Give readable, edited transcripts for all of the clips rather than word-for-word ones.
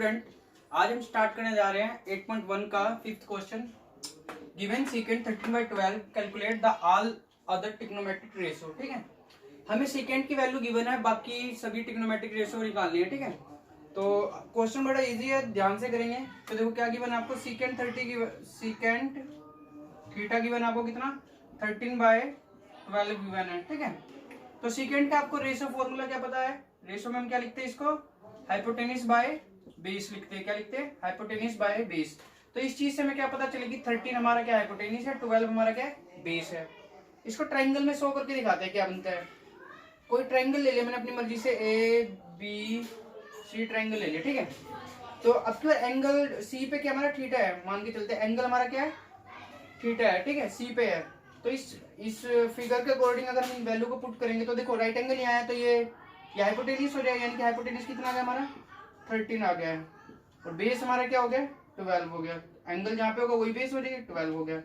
Student, आज हम start करने जा रहे हैं 8.1 का 5th question. Given second 13/12 calculate the all other trigonometric ratio. ठीक है, हमें सेकेंड की वैल्यू गिवन है, बाकी सभी ट्रिग्नोमेट्रिक रेशो निकालनी है। ठीक है, तो क्वेश्चन बड़ा इजी है, ध्यान से करेंगे। तो देखो क्या गिवन है आपको, सेकेंड 30 की सेकेंड थीटा गिवन आपको कितना 13/12 गिवन है। ठीक है, तो सेकेंड का आपको रेशो फॉर्मूला क्या पता है। रेशो में हम क्या लिखते हैं, इसको हाइपोटेनिस बाय बेस लिखते हैं। क्या लिखते हैं, हाइपोटेनिस बाय बेस। तो इस चीज से हमें क्या पता चलेगी, 13 हमारा क्या हाइपोटेनिस है, 12 हमारा क्या बेस है। इसको ट्राइंगल में शो करके दिखाते हैं क्या बनता है। कोई ट्राइंगल ले लिया मैंने अपनी मर्जी से, ए बी सी ट्राइंगल ले लिया। ठीक है, तो अब क्या एंगल सी पे क्या हमारा थीटा है, मान के चलते हैं एंगल हमारा क्या है थीटा है। ठीक है, सी पे है। तो इस फिगर के अकॉर्डिंग अगर हम वैल्यू को पुट करेंगे तो देखो राइट एंगल यहाँ है, तो ये हाइपोटेनिस हो जाएगा, यानी कि हाइपोटेनिस कितना आ गया हमारा 13 आ गया है, और बेस हमारा क्या हो गया 12 हो गया। एंगल जहाँ पे होगा वही बेस हो जाएगा, 12 हो गया।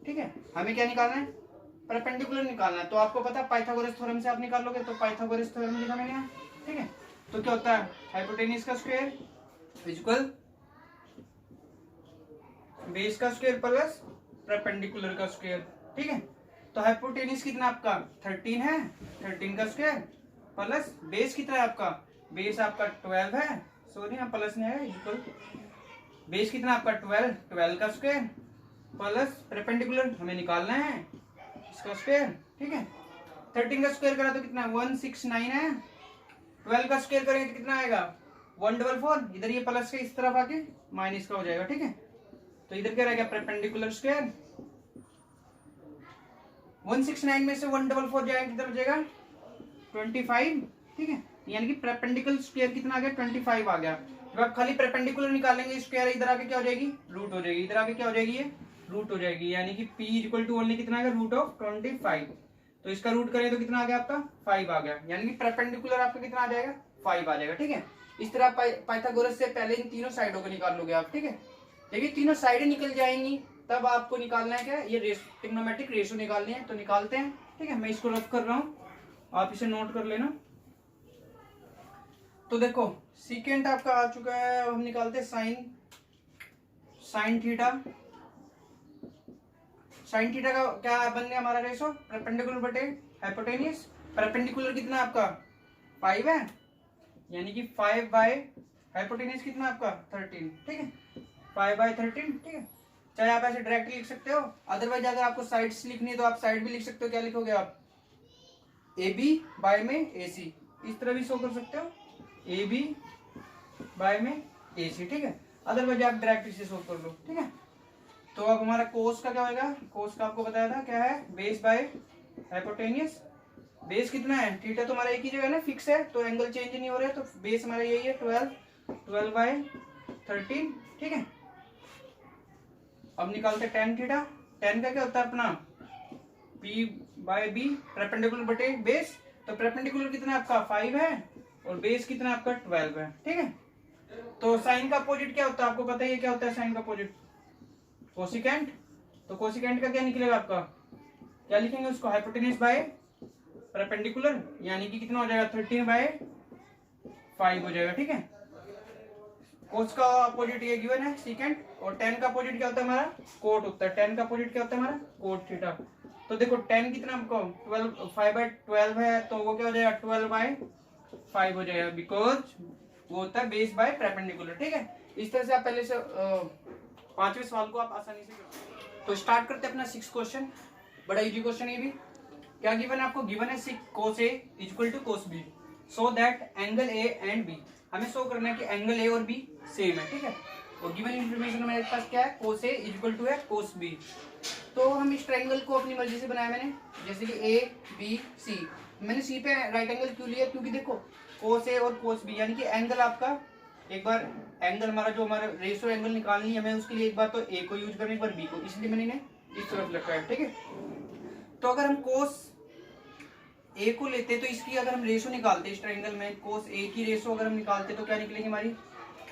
ठीक है, हमें क्या निकालना है, परपेंडिकुलर निकालना है। तो आपको पता है पाइथागोरस थ्योरम से आप निकाल लोगे, तो पाइथागोरस थ्योरम लिखा मैंने यहाँ। ठीक है, तो क्या होता है, हाइपोटेनिस का स्क्वायर इक्वल बेस का स्क्वायर प्लस परपेंडिकुलर का स्क्वायर। ठीक है, तो हाइपोटेनिस कितना आपका 13 है, 13 का स्क्वायर प्लस बेस कितना है आपका, बेस आपका 12 है, सॉरी यहाँ प्लस नहीं है, इक्वल बेस कितना आपका 12, 12 का स्क्वायर प्लस परपेंडिकुलर हमें निकालना है इसका स्क्वायर। ठीक है, 13 का स्क्वायर करा तो कितना 169 है, 12 का स्क्वायर करेंगे तो कितना आएगा 144। इधर ये प्लस के इस तरफ आके माइनस का हो जाएगा। ठीक है, तो इधर क्या रहेगा परपेंडिकुलर स्क्वायर, 169 में से 144 जाएगा किधर बचेगा 25। ठीक है, यानी कि परपेंडिकुलर स्क्वायर कितना आ गया 25 आ गया। जब आप खाली परपेंडिकुलर निकालेंगे स्क्वायर इधर आके क्या हो जाएगी रूट हो जाएगी, इधर आके क्या हो जाएगी ये रूट हो जाएगी, यानी कि p इक्वल टू ओनली कितना आएगा रूट ऑफ 25। तो इसका रूट करें तो कितना आ गया आपका 5 आ गया, यानी कि परपेंडिकुलर आपका कितना आ जाएगा 5 आ जाएगा। ठीक है, इस तरह पाइथागोरस से पहले इन तीनों साइडों को निकाल लोगे आप। ठीक है, देखिए तीनों साइडें निकल जाएंगी, तब आपको निकालना है क्या, ये ट्रिग्नोमेट्रिक रेशो निकालनी है। तो निकालते हैं। ठीक है, मैं इसको रफ कर रहा हूँ, आप इसे नोट कर लेना। तो देखो सीकेंट आपका आ चुका है, हम निकालते हैं साइन थीटा। साइन थीटा का क्या बन गया हमारा रेशो, परपेंडिकुलर बटे हाइपोटेनियस। परपेंडिकुलर कितना आपका 5 है, यानी कि 5 बाय हाइपोटेनियस कितना आपका 13। ठीक है, 5/13। ठीक है, चाहे आप ऐसे डायरेक्ट लिख सकते हो, अदरवाइज अगर आपको साइड्स लिखनी है तो आप साइड भी लिख सकते हो। क्या लिखोगे आप, ए बी बाय में ए सी, इस तरह भी शो कर सकते हो, ए बी बाय में ए सी। ठीक है, अदरवाइज आप डायरेक्ट इसे शो कर लो। ठीक है, तो अब हमारा कोस का क्या होगा, कोस का आपको बताया था क्या है, बेस बाय हाइपोटेनियस। बेस कितना है, थीटा तो हमारा एक ही जगह ना फिक्स है, तो एंगल चेंज नहीं हो रहा है, तो बेस हमारा यही है 12/13। ठीक है, अब निकालते tan थीटा। tan का क्या होता है अपना p बाय b, परपेंडिकुलर बटे बेस। तो परपेंडिकुलर कितना आपका 5 है और बेस कितना आपका 12 है। ठीक है, तो साइन का अपोजिट क्या होता है आपको पता ही है, क्या होता है साइन का अपोजिट कोसिकेंट। तो कोसिकेंट का क्या निकलेगा आपका, क्या लिखेंगे उसको, हाइपोटेनिस बाय परपेंडिकुलर, यानी कि कितना हो जाएगा 13/5 हो जाएगा। ठीक है, कोस का अपोजिट ये गिवन है सीकेंट, और tan का अपोजिट क्या होता है हमारा कोट होता है। tan का अपोजिट क्या होता है हमारा कोट थीटा। तो देखो tan कितना हमको 5/12 है, तो वो क्या हो जाएगा 12/5 हो जाएगा, बिकॉज वो होता है बेस बाय परपेंडिकुलर। ठीक है, इस तरह से आप पहले से 5वें सवाल को आप आसानी से कर। तो स्टार्ट करते हैं अपना 6th क्वेश्चन, बड़ा इजी क्वेश्चन ये भी। क्या गिवन है आपको, गिवन है cos A equal to cos B so that angle A and B। हमें शो करना है कि एंगल A और B सेम है। ठीक है, और गिवन इंफॉर्मेशन मेरे पास क्या है, cos A इक्वल टू है cos B। तो हम इस ट्रायंगल को अपनी मर्जी से बनाया मैंने, जैसे कि A B C। मैंने C पे राइट एंगल क्यों लिया, क्योंकि देखो cos A और cos B, यानी कि एंगल आपका एक बार एंगल हमारा जो हमारा रेशो एंगल निकालनी है हमें, उसके लिए एक बार तो A को यूज करना, एक बार B को, इसलिए मैंने इन्हें इस तरफ रखा है। ठीक है, तो अगर हम cos A को लेते तो इसकी अगर हम रेशो निकालते इस ट्रायंगल में, cos A की रेशो अगर हम निकालते तो क्या निकलेगी हमारी,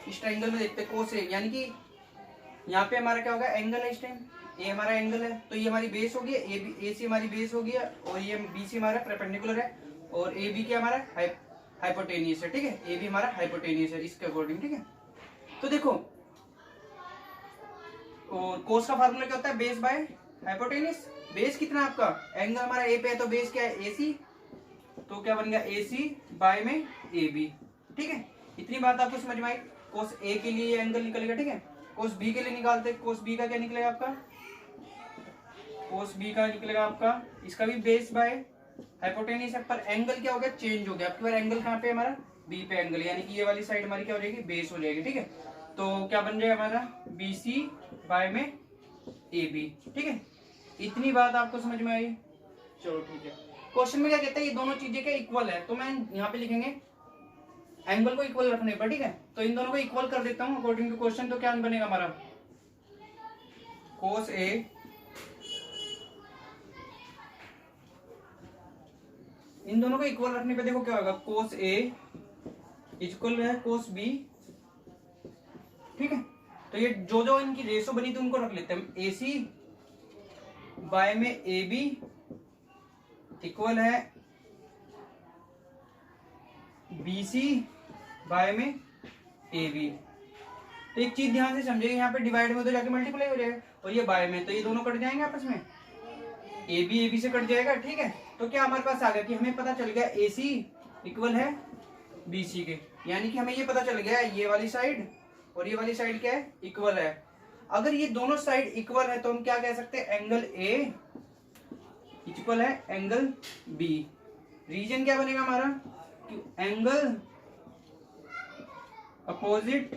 इस ट्रायंगल में देखते cos A, यानी कि यहाँ पे हमारा क्या होगा एंगल है, इस टाइम A हमारा एंगल है, तो ये हमारी बेस होगी, ए सी हमारी बेस होगी, और ये बी सी हमारा परपेंडिकुलर है, और ए बी क्या हमारा हाइपोटेनियस है। ठीक है, ए बी हमारा हाइपोटेनियस है इसके अकॉर्डिंग। ठीक है, तो देखो कोस का फार्मूला क्या होता है, बेस बाय हाइपोटेनिस। बेस कितना आपका, एंगल हमारा ए पे है तो बेस क्या है AC, तो क्या बन गया AC बाय में AB। ठीक है, इतनी बात आपको समझ में आई। कोस A के लिए एंगल निकलेगा, ठीक है। कोस B के लिए निकालते, कोस B का क्या निकलेगा आपका, कोस B का निकलेगा आपका, इसका भी बेस बाय हाइपोटेनिस है, पर एंगल क्या हो गया, चेंज हो गया। आपके बार एंगल कहाँ पे हमारा, B पे एंगल, यानी कि ये वाली साइड हमारी क्या हो जाएगी, बेस हो जाएगी। ठीक है, तो क्या बन जाएगा हमारा BC बाय में AB। ठीक है, इतनी बात आपको समझ में आई। चलो ठीक है, क्वेश्चन में क्या कहता है, ये दोनों चीजें क्या इक्वल है, तो मैं यहाँ पे लिखेंगे एंगल को इक्वल रखने पर। ठीक है, तो इन दोनों को इक्वल कर देता हूँ अकॉर्डिंग टू क्वेश्चन। तो क्या बनेगा हमारा, कोस A इन दोनों को इक्वल रखने पे देखो क्या होगा, कोस A इक्वल है कोस B। ठीक है, तो ये जो जो इनकी रेशो बनी थी उनको रख लेते हैं। AC बाय में AB इक्वल है BC बाय में AB। तो एक चीज ध्यान से समझिए, यहाँ पे डिवाइड में तो जाके मल्टीप्लाई हो जाएगा, और ये बाय में, तो ये दोनों कट जाएंगे आपस में, AB से कट जाएगा। ठीक है, तो क्या हमारे पास आ गया कि हमें पता चल गया AC इक्वल है BC के, यानी कि हमें ये पता चल गया ये वाली साइड और ये वाली साइड क्या है, इक्वल है। अगर ये दोनों साइड इक्वल है तो हम क्या कह सकते हैं, एंगल A इक्वल है एंगल B। रीजन क्या बनेगा हमारा, angle opposite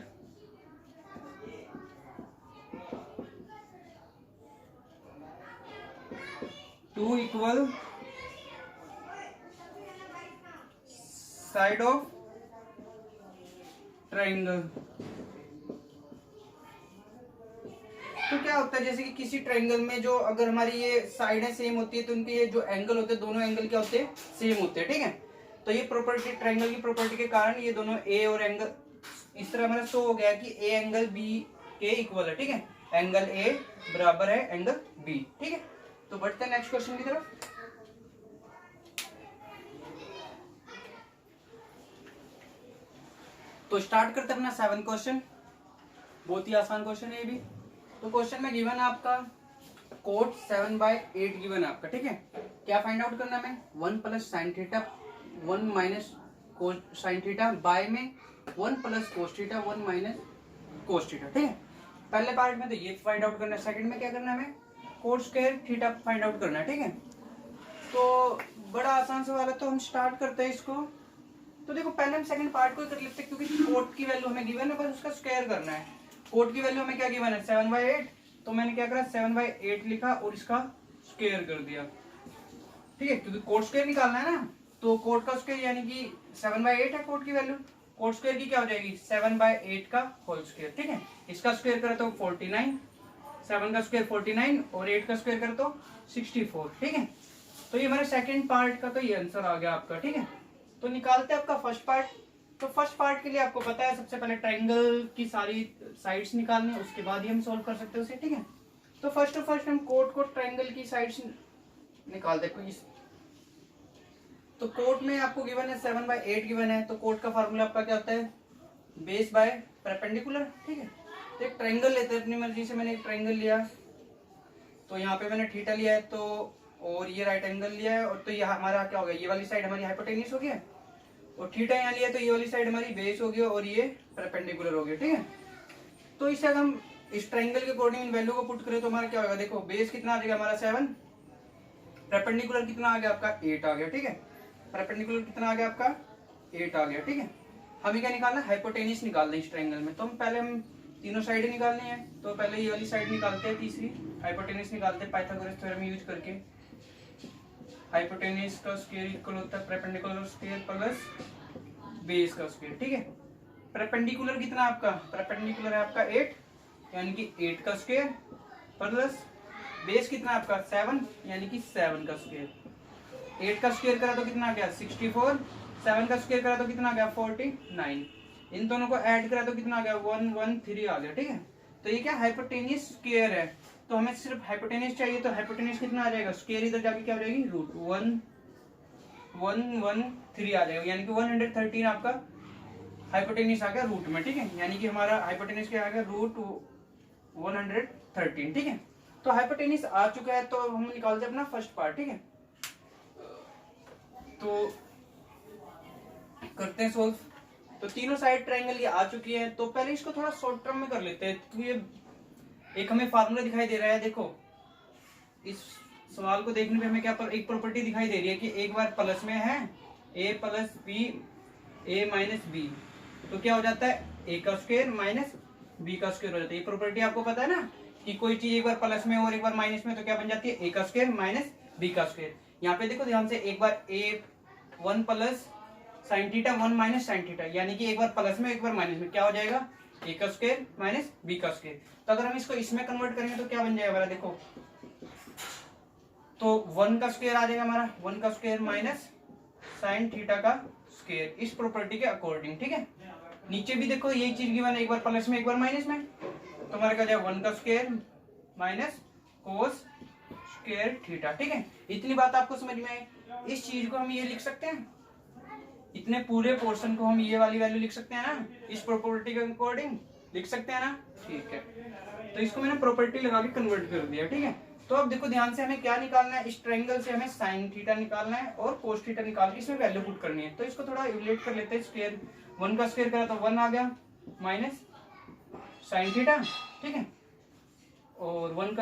to equal side of triangle. तो क्या होता है, जैसे कि किसी ट्राइंगल में जो अगर हमारी ये साइडें सेम होती है तो उनके ये जो एंगल होते हैं दोनों एंगल क्या होते हैं, सेम होते हैं। ठीक है, तो ये प्रॉपर्टी ट्राइंगल की प्रॉपर्टी के कारण ये दोनों A और एंगल इस तरह हमारा शो हो गया कि A एंगल B के इक्वल है। ठीक है, एंगल A बराबर है एंगल B। ठीक है, तो बढ़ते हैं नेक्स्ट क्वेश्चन की तरफ। तो स्टार्ट करते हैं अपना 7 क्वेश्चन, बहुत ही आसान क्वेश्चन है ये भी। तो क्वेश्चन में गिवन है आपका कोट 7/8 गिवन है आपका। ठीक है, क्या फाइंड आउट करना है, 1 plus sine theta 1 minus sine theta by में 1 plus cos theta 1 minus cos theta. ठीक है, पहले पार्ट में तो ये फाइंड आउट करना है, सेकंड में क्या करना है, हमें coat square theta find out करना है। ठीक है, तो बड़ा आसान सवाल है, तो हम स्टार्ट करते हैं इसको। तो देखो पहले हम सेकंड पार्ट को कर लेते हैं, क्योंकि कोट की वैल्यू हमें गिवन है, बस उसका स्क्वायर करना है। कोट की वैल्यू हमें क्या गिवन है, 7/8, तो मैंने क्या करा 7/8 लिखा और इसका स्क्वायर कर दिया। ठीक है, क्योंकि कोट स्क्वायर निकालना है ना, तो कोट का स्क्वायर यानी कि 7/8 है कोट की वैल्यू, कोट स्क्वायर की क्या हो जाएगी 7/8 का होल स्क्वायर। ठीक है, इसका स्क्वायर करा तो 49, 7 का स्क्वायर 49 और 8 का स्क्वायर करा तो 64। ठीक है, तो ये हमारे सेकंड पार्ट का तो ये आंसर आ गया आपका। ठीक है, तो निकालते हैं आपका फर्स्ट पार्ट। तो फर्स्ट पार्ट के लिए आपको पता है सबसे पहले ट्राइंगल की सारी साइड्स निकालनी है, उसके बाद ही हम सॉल्व कर सकते हैं उसे। ठीक है, तो फर्स्ट हम कोट को ट्राइंगल की साइड्स निकालते हैं। तो कोट में आपको गिवन है 7/8 गिवन है, तो कोट का फार्मूला आपका क्या होता है, बेस बाय परपेंडिकुलर। ठीक है, तो एक ट्राइंगल लेते हैं अपनी मर्जी से, मैंने एक ट्राइंगल लिया, तो यहाँ पे मैंने थीटा लिया है, तो और ये राइट एंगल लिया है, और तो ये हमारा क्या हो गया, ये वाली साइड हमारी हाइपोटेन्यूस हो गया, और थीटा यहाँ लिया तो ये वाली साइड हमारी बेस हो गया और ये परपेंडिकुलर हो गया। ठीक है, तो इससे अगर हम इस ट्राइंगल के अकॉर्डिंग इन वैल्यू को पुट करें तो हमारा क्या होगा, देखो बेस कितना आ जाएगा हमारा 7, परपेंडिकुलर कितना आ गया आपका 8 आ गया। ठीक है, परपेंडिकुलर कितना आ गया आपका 8 आ गया। ठीक है, हमें क्या निकालना है, हाइपोटेन्यूस निकालना है इस ट्राइंगल में। तो हम पहले हम तीनों साइड निकालनी है, तो पहले ये वाली साइड निकालते हैं, तीसरी हाइपोटेन्यूस निकालते हैं पाइथागोरस थ्योरम यूज करके। हाइपोटेन्यूस का स्क्वायर इक्वल होता है परपेंडिकुलर स्क्वायर प्लस बेस का स्क्वायर। ठीक है, परपेंडिकुलर कितना आपका, परपेंडिकुलर है आपका 8, यानी कि 8 का स्क्वायर प्लस बेस कितना आपका 7, यानी कि 7 का स्क्वायर। 8 का स्क्वायर करा तो कितना आ गया 64, 7 का स्क्वायर करा तो कितना आ गया 49, इन दोनों को ऐड करा तो कितना आ गया 113 आ गया। ठीक है, तो ये क्या हाइपोटेन्यूस स्क्वायर है, तो हमें सिर्फ हाइपोटेन्यूस चाहिए, तो हाइपोटेन्यूस कितना आ जाएगा, स्क्वायर इधर जाके क्या हो जाएगी √113 आ जाएगा, यानी कि 113 आपका हाइपोटेनिस आ गया रूट में, ठीक है, यानी कि हमारा हाइपोटेनिस क्या आ गया, रूट 113, ठीक है। तो हाइपोटेनिस आ चुका है, तो हम निकालते हैं अपना फर्स्ट पार्ट, ठीक है। तो करते हैं सोल्व। तो तीनों साइड ट्रायंगल ये आ चुकी है, तो पहले इसको थोड़ा शॉर्ट टर्म में कर लेते हैं। तो ये एक हमें फार्मूला दिखाई दे रहा है, देखो इस सवाल को देखने पे हमें क्या एक प्रॉपर्टी दिखाई दे रही है कि एक बार प्लस में है a plus B a minus B, तो क्या हो जाता है a का स्क्वायर माइनस b का स्क्वायर हो जाता है। ये प्रॉपर्टी आपको पता है ना कि कोई चीज एक बार प्लस में और एक बार माइनस में तो क्या बन जाती है a का स्क्वायर माइनस b का स्क्वायर। यहाँ पे देखो ध्यान से, एक बार a 1 plus sine theta 1 minus sine theta, यानी कि एक बार प्लस में एक बार माइनस में, क्या हो जाएगा a का स्क्वायर माइनस b का स्क्वायर। तो अगर हम इसको इसमें कन्वर्ट करेंगे तो क्या बन जाएगा हमारा, देखो तो 1 का स्क्वायर आ जाएगा हमारा, 1 का स्क्वायर माइनस साइन थीटा का स्क्वायर, इस प्रॉपर्टी के अकॉर्डिंग, ठीक है। नीचे भी देखो यही चीज गिवन है, एक बार प्लस में एक बार माइनस में, तो हमारा क्या जाएगा 1 का square minus cos square theta, ठीक है। इतनी बात आपको समझ में आई। इस चीज को हम ये लिख सकते हैं, इतने पूरे पोर्शन को हम ये वाली वैल्यू लिख सकते हैं ना, इस प्रॉपर्टी के अकॉर्डिंग लिख सकते हैं ना, ठीक है। तो इसको मैंने प्रॉपर्टी लगा के कन्वर्ट कर दिया, ठीक है। तो अब देखो ध्यान से, हमें क्या निकालना है, इस ट्रायंगल से हमें साइन थीटा निकालना है और कोस थीटा निकाल के इसमें वैल्यू पुट करनी है। तो इसको थोड़ा इवलेट कर लेते हैं, स्क्वायर 1 का स्क्वायर करा तो 1 आ गया माइनस साइन थीटा, ठीक है, और 1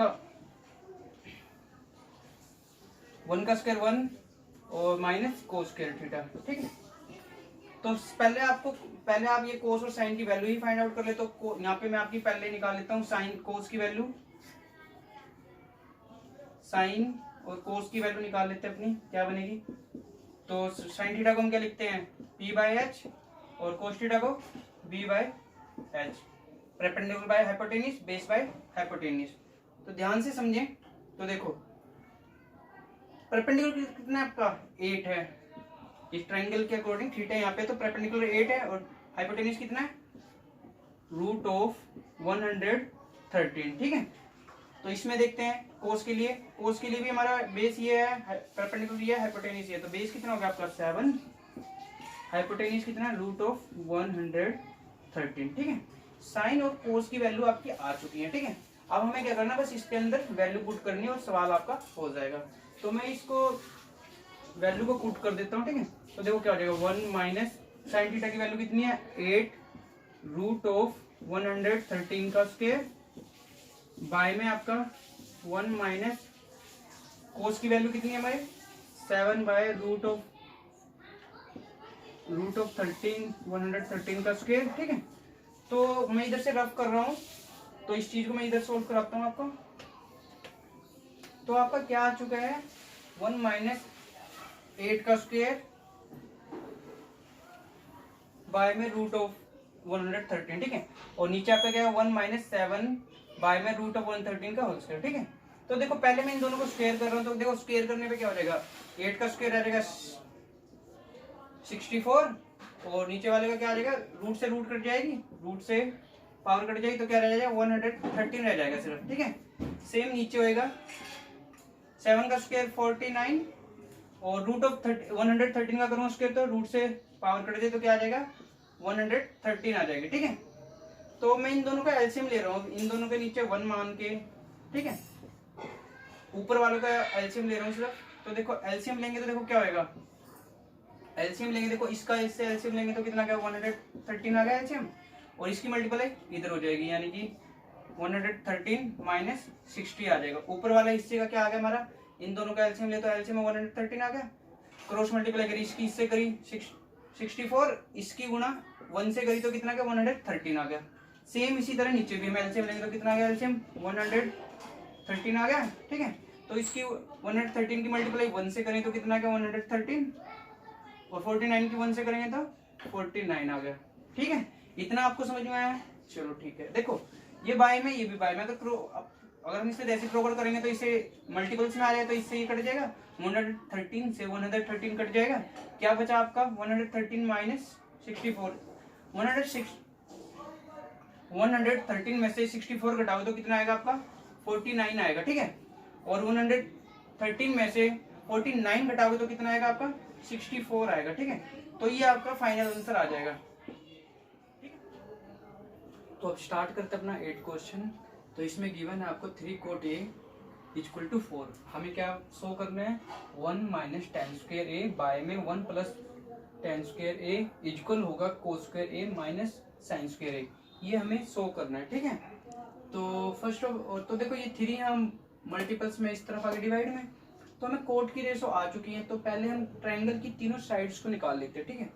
का स्क्वायर 1 और माइनस कोस स्क्वायर थीटा, ठीक है। तो पहले आप ये कोस और साइन की वैल्यू ही फाइंड आउट कर ले। तो यहाँ पे मैं आपकी पहले निकाल लेता हूँ साइन कोस की वैल्यू, साइन और कोस की वैल्यू निकाल लेते हैं अपनी, क्या बनेगी। तो साइन थीटा को हम क्या लिखते हैं p बाय एच और कोस थीटा को b by H, perpendicular by hypotenuse, base by hypotenuse. तो ध्यान से समझें, तो देखो परपेंडिकुलर कितना है आपका 8 है, इस ट्रायंगल के अकॉर्डिंग थीटा यहाँ पे, तो परपेंडिकुलर 8 है और हाइपोटेनिस कितना है रूट ऑफ 113, ठीक है। तो इसमें देखते हैं कोस के लिए भी हमारा बेस ये है, परपेंडिकुलर ये है, हाइपोटेनिस ये, तो बेस कितना होगा आपका 7, हाइपोटेनिस कितना रूट ऑफ 113, ठीक है। साइन और कोस की वैल्यू आपकी आ चुकी है, ठीक है। अब हमें क्या करना है, बस इसके अंदर वैल्यू पुट करनी है और सवाल आपका हो जाएगा। तो मैं इसको वैल्यू को पुट कर देता हूँ, ठीक है। तो देखो क्या हो जाएगा 1 माइनस साइन थीटा की वैल्यू कितनी है 8 रूट ऑफ 113 का स्क्वायर बाय में आपका 1 माइनस कोस की वैल्यू कितनी है हमारे 7 बाय रूट ऑफ 113 का स्क्वायर, ठीक है। तो मैं इधर से रफ कर रहा हूँ, तो इस चीज को मैं इधर सोल्व कराता हूँ आपको। तो आपका क्या आ चुका है 1 माइनस 8 का स्क्वायर बाय में रूट ऑफ 113, ठीक है। और नीचे आपका क्या है 1 माइनस 7 बाय में रूट ऑफ 113 का होल स्क्वायर, ठीक है। तो देखो पहले मैं इन दोनों को स्क्वायर कर रहा हूँ, तो देखो स्क्वायर करने पे क्या हो जाएगा 8 का स्क्वायर आ जाएगा 64 और नीचे वाले का क्या आ जाएगा, रूट से रूट कट जाएगी, रूट से पावर कट जाएगी, तो क्या रह जाएगा 113 रह जाएगा सिर्फ, ठीक है। सेम नीचे होएगा 7 का स्क्वायर 49 और रूट ऑफ 113 का करूँ स्क्वायर, तो रूट से पावर कट जाए तो क्या आ जाएगा 113 आ जाएगी, ठीक है। तो मैं इन दोनों का एलसीएम ले रहा हूँ, इन दोनों के नीचे 1 मान के, ठीक है, ऊपर वालों का एलसीएम ले रहा हूँ सिर्फ। तो देखो एलसीएम लेंगे तो देखो क्या होएगा, एलसीएम लेंगे देखो इसका इससे एलसीएम लेंगे तो कितना क्या 113 आ गया एलसीएम, और इसकी मल्टीप्लाई इधर हो जाएगी, यानी कि 113 माइनस 60 आ जाएगा। ऊपर वाला हिस्से का क्या आ गया हमारा, इन दोनों का एलसीएम ले तो एलसीएम 113 आ गया, क्रॉस मल्टीप्लाई करी इसकी इससे करी 64, इसकी गुणा 1 से करी तो कितना गया 113 आ गया। सेम इसी तरह नीचे भी हम एलसीएम लेंगे तो कितना आ गया एलसीएम 113 आ गया, ठीक है। तो इसकी 113 की मल्टीप्लाई 1 से करें तो कितना गया 113 और 49 की 1 से करेंगे तो 49 आ गया, ठीक है। इतना आपको समझ में आया, चलो ठीक है। देखो ये बाय में ये भी बाय में, तो अगर हम इसे रेसिप्रोकल करेंगे तो इसे मल्टीपल्स में आ जाए तो इससे ये कट जाएगा 113 से 113 कट जाएगा, क्या बचा आपका 113 माइनस 64, 113 में से 64 घटाओ तो कितना आएगा आपका 49 आएगा, ठीक है। और 113 में से 49 घटाओगे तो कितना आएगा आपका 64 आएगा, ठीक है। तो ये आपका फाइनल आंसर आ जाएगा, तो अब स्टार्ट करते हैं अपना 8 क्वेश्चन। तो इसमें गिवन है आपको 3 cot A इक्वल टू 4। हमें क्या शो करना है, 1 minus tan square A by में 1 plus tan square A equal होगा cos square A minus sin square A। ये हमें शो करना है, ठीक है। तो फर्स्ट ऑफ तो देखो ये 3 हम मल्टीपल्स में इस तरफ आगे डिवाइड में, तो हमें कोट की रेशो आ चुकी है। तो पहले हम ट्रायंगल की तीनों साइड्स को निकाल लेते हैं, ठीक है।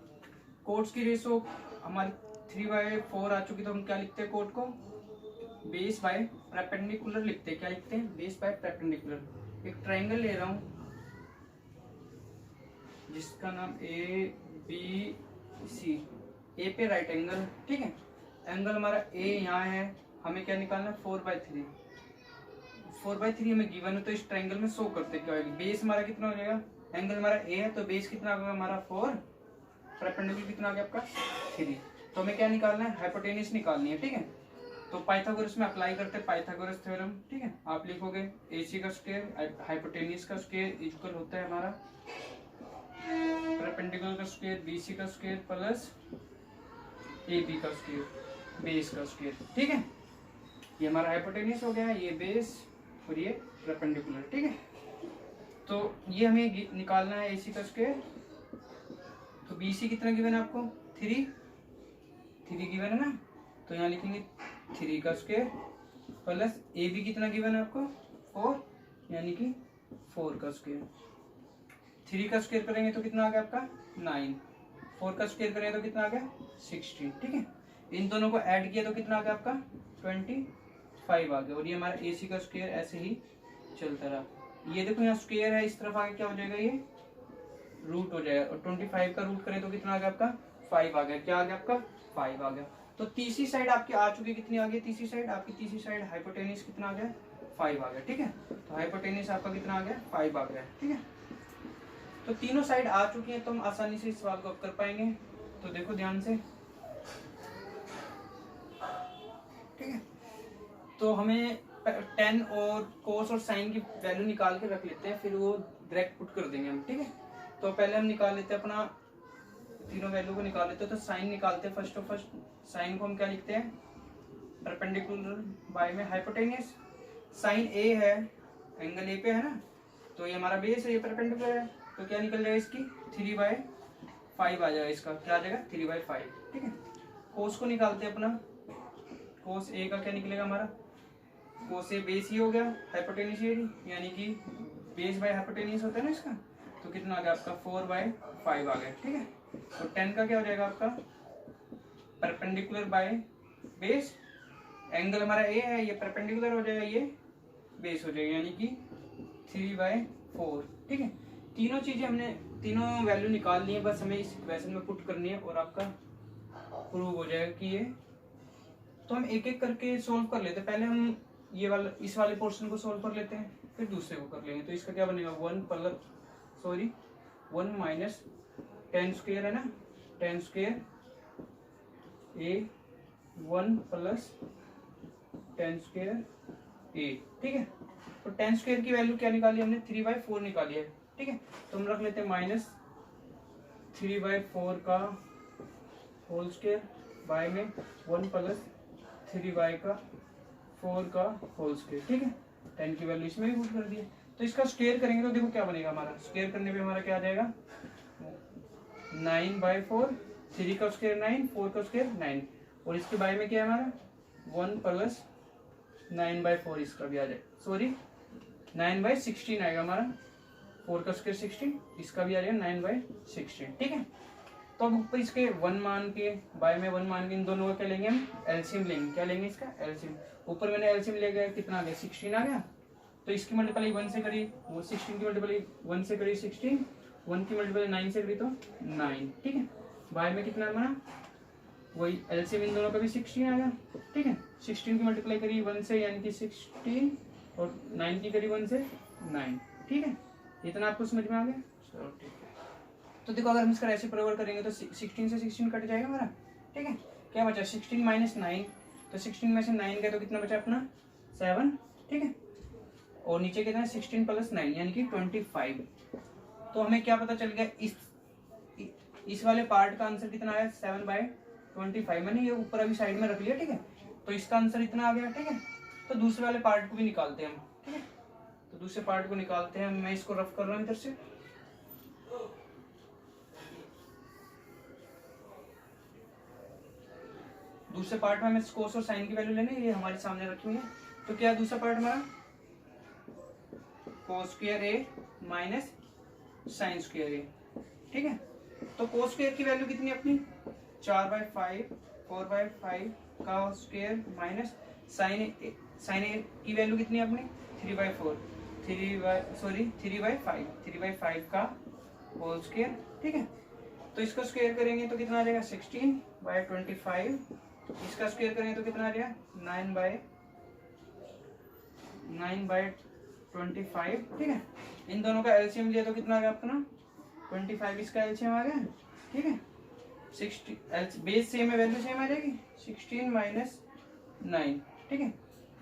कोट्स की रेशो हमारी 3/4 आ चुकी, तो हम क्या लिखते हैं कोट को, बेस बाय परपेंडिकुलर लिखते हैं। क्या लिखते हैं, बेस बाय परपेंडिकुलर। एक ट्रायंगल ले रहा हूं जिसका नाम ए बी सी, ए पे राइट एंगल, ठीक है। एंगल हमारा ए यहाँ है, हमें क्या निकालना है 4/3। 4/3 हमें गिवन है, तो इस ट्रायंगल में शो करते क्या होगा, बेस हमारा कितना हो जाएगा, एंगल हमारा ए है तो बेस कितना होगा हमारा 4, परपेंडिकुलर कितना हो गया आपका 3। तो हमें क्या निकालना है, हाइपोटेन्यूज निकालनी है, ठीक है। तो पाइथागोरस में अप्लाई करते हैं पाइथागोरस थ्योरम, ठीक है। आप लिखोगे AC का स्क्वायर हाइपोटेन्यूज का स्क्वायर इक्वल होता है हमारा परपेंडिकुलर का स्क्वायर BC का स्क्वायर प्लस AB का स्क्वायर बेस का स्क्वायर, ठीक है। ये हमारा हाइपोटेन्यूज हो गया, ये बेस और ये परपेंडिकुलर, ठीक है। तो ये हमें निकालना है AC का स्क्वायर। तो BC कितना गिवन है आपको, 3 गिवन है ना, तो यहाँ लिखेंगे 3 का स्क्वायर प्लस AB कितना गिवन है आपको 4, यानी कि 4 का स्क्वायर। 3 का स्क्वायर करेंगे तो कितना आ गया आपका 9, 4 का स्क्वायर करेंगे तो कितना आ गया 16, ठीक है। इन दोनों को ऐड किया तो कितना आ गया आपका 25 आ गया। और ये हमारा AC का स्क्वायर ऐसे ही चलता रहा। ये देखो यहाँ स्क्वायर है, इस तरफ आगे क्या हो जाएगा, ये रूट हो जाएगा। और 25 का रूट करें तो कितना आ गया आपका 5 आ गया। क्या आ गया आपका 5 आ गया। तो तीसरी साइड आपकी आ चुकी, कितनी आ गई तीसरी साइड आपकी, तीसरी साइड हाइपोटेन्यूज कितना आ गया 5 आ गया, ठीक है। तो हाइपोटेन्यूज आपका कितना आ गया 5 आ गया, ठीक है। तो तीनों साइड आ चुकी हैं, तो हम आसानी से इस सवाल को अब कर पाएंगे। तो देखो ध्यान से, ठीक है। तो हमें tan और cos और sin की वैल्यू निकाल के रख लेते हैं, फिर वो डायरेक्ट पुट कर देंगे हम, ठीक है। तो पहले हम निकाल लेते हैं अपना तीनों वैल्यू को निकाल लेते हैं। तो साइन निकालते हैं फर्स्ट साइन को हम क्या लिखते हैं, परपेंडिकुलर बाय में हाइपोटेन्यूज। साइन ए है, एंगल ए पे है ना, तो ये हमारा बेस है, ये परपेंडिकुलर है, तो क्या निकल जाएगा इसकी 3/5 आ जाएगा। इसका क्या आ जाएगा 3/5, ठीक है। कोस को निकालते हैं अपना, कोस ए का क्या निकलेगा हमारा, कोस ए बेस ही हो गया, हाइपोटेन्यूज यानी कि बेस बाय हाइपोटेन्यूज होता है ना इसका, तो कितना आ गया आपका 4/5 आ गया, ठीक है। तो 10 का क्या हो जाएगा आपका परपेंडिकुलर बाय बेस, एंगल हमारा ए है, ये परपेंडिकुलर हो जाएगा, ये बेस हो जाएगा, यानी कि 3/4, ठीक है। तीनों चीजें हमने तीनों वैल्यू निकाल ली है, बस हमें इस इक्वेशन में पुट करनी है और आपका प्रूव हो जाएगा कि ये। तो हम एक एक करके सोल्व कर लेते हैं। पहले हम ये वाला इस वाले पोर्शन को सोल्व कर लेते हैं, फिर दूसरे को कर लेंगे। तो इसका क्या बनेगा 1 माइनस tan स्क्वायर है ना, tan square A 1 plus tan square A, ठीक है। तो tan स्क्वायर की वैल्यू क्या निकाली हमने 3/4 निकाली है, ठीक है। तो हम रख लेते हैं -3/4 का होल स्क्वायर बाय में 1 प्लस 3/4 का होल स्क्वायर, ठीक है। tan की वैल्यू इसमें भी पुट कर दिया। तो इसका स्क्वायर करेंगे तो देखो क्या बनेगा हमारा, स्क्वायर करने पे हमारा क्या आ जाएगा 9/4, 3 का स्क्वायर 9, 4 का स्क्वायर 9, और इसके बाय में क्या है हमारा 1 प्लस 9/4, इसका भी आ जाए, सॉरी 9/16 आएगा हमारा, 4 का स्क्वायर 16, इसका भी आ जाएगा 9/16, ठीक है। तो अब ऊपर इसके 1 मान के बाय में 1 मान के इन दोनों का क्या लेंगे हम एलसीएम लेंगे। क्या लेंगे इसका एलसीएम। ऊपर मैंने एलसीएम ले गया, कितना आ गया 16 आ गया। तो इसकी मल्टीप्लाई 1 से करी, वो 16 की मल्टीप्लाई 1 से करी 16, 1 की मल्टीप्लाई 9 से करी तो 9, ठीक है। बाय में कितना हमारा वही एलसीएम इन दोनों का भी 16 आ गया, ठीक है। 16 की मल्टीप्लाई करी 1 से यानी कि 16, और 9 की करी 1 से 9, ठीक है। इतना आपको समझ में आ गया, चलो ठीक है। तो देखो अगर हम इसका ऐसे प्रयोग करेंगे तो 16 से 16 कट जाएगा हमारा, ठीक है। क्या बचा 16 माइनस 9, तो 16 में से 9 गया तो कितना बचा अपना 7, ठीक है। और नीचे कितना है 16 प्लस 9 यानी कि 25। तो हमें क्या पता चल गया, इस वाले पार्ट का आंसर कितना आया 7/25। मैंने ये ऊपर अभी साइड में रख लिया, ठीक है। तो इसका आंसर इतना आ गया, ठीक है। तो दूसरे वाले पार्ट को भी निकालते हैं हम, ठीक है। तो दूसरे पार्ट को निकालते हैं, मैं इसको रफ कर रहा हूँ इधर से। दूसरे पार्ट में हमें कोस और साइन की वैल्यू लेनी है, ये हमारे सामने रखी हुई है। तो क्या है दूसरा पार्ट हमारा, कोस स्क्वायर ए माइनस साइन स्क्वायर ए, ठीक है। तो कोस स्क्वायर की वैल्यू कितनी अपनी 4/5, 4/5 का स्क्वायर माइनस साइन ए की वैल्यू कितनी अपनी 3/4, 3/5 का होल स्क्वायर, ठीक है। तो इसको स्क्वायर करेंगे तो कितना आ जाएगा 16/25, इसका स्क्वायर करेंगे तो कितना आ जाएगा 9/25, ठीक है। इन दोनों का एलसीएम लिया तो कितना आ गया अपना 25, इसका एलसीएम आ गया, ठीक है। 60 बेस सेम है, वैल्यू सेम आ जाएगी 16 माइनस 9, ठीक है।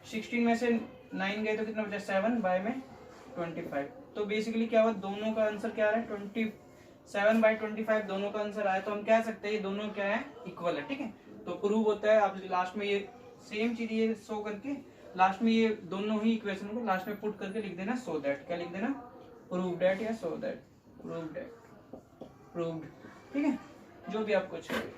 16 में से 9 गए तो कितना बचा 7/25। तो बेसिकली क्या हुआ, दोनों का आंसर क्या है 27/25, दोनों का आंसर आया। तो हम कह सकते हैं ये दोनों क्या है इक्वल है, ठीक है। तो प्रूव होता है, आप लास्ट में ये सेम चीज ये शो करके लास्ट में ये दोनों ही इक्वेशन को लास्ट में पुट करके लिख देना, सो दैट, क्या लिख देना प्रूव दैट या so that, prove that, proved, ठीक है, जो भी आपको चाहिए।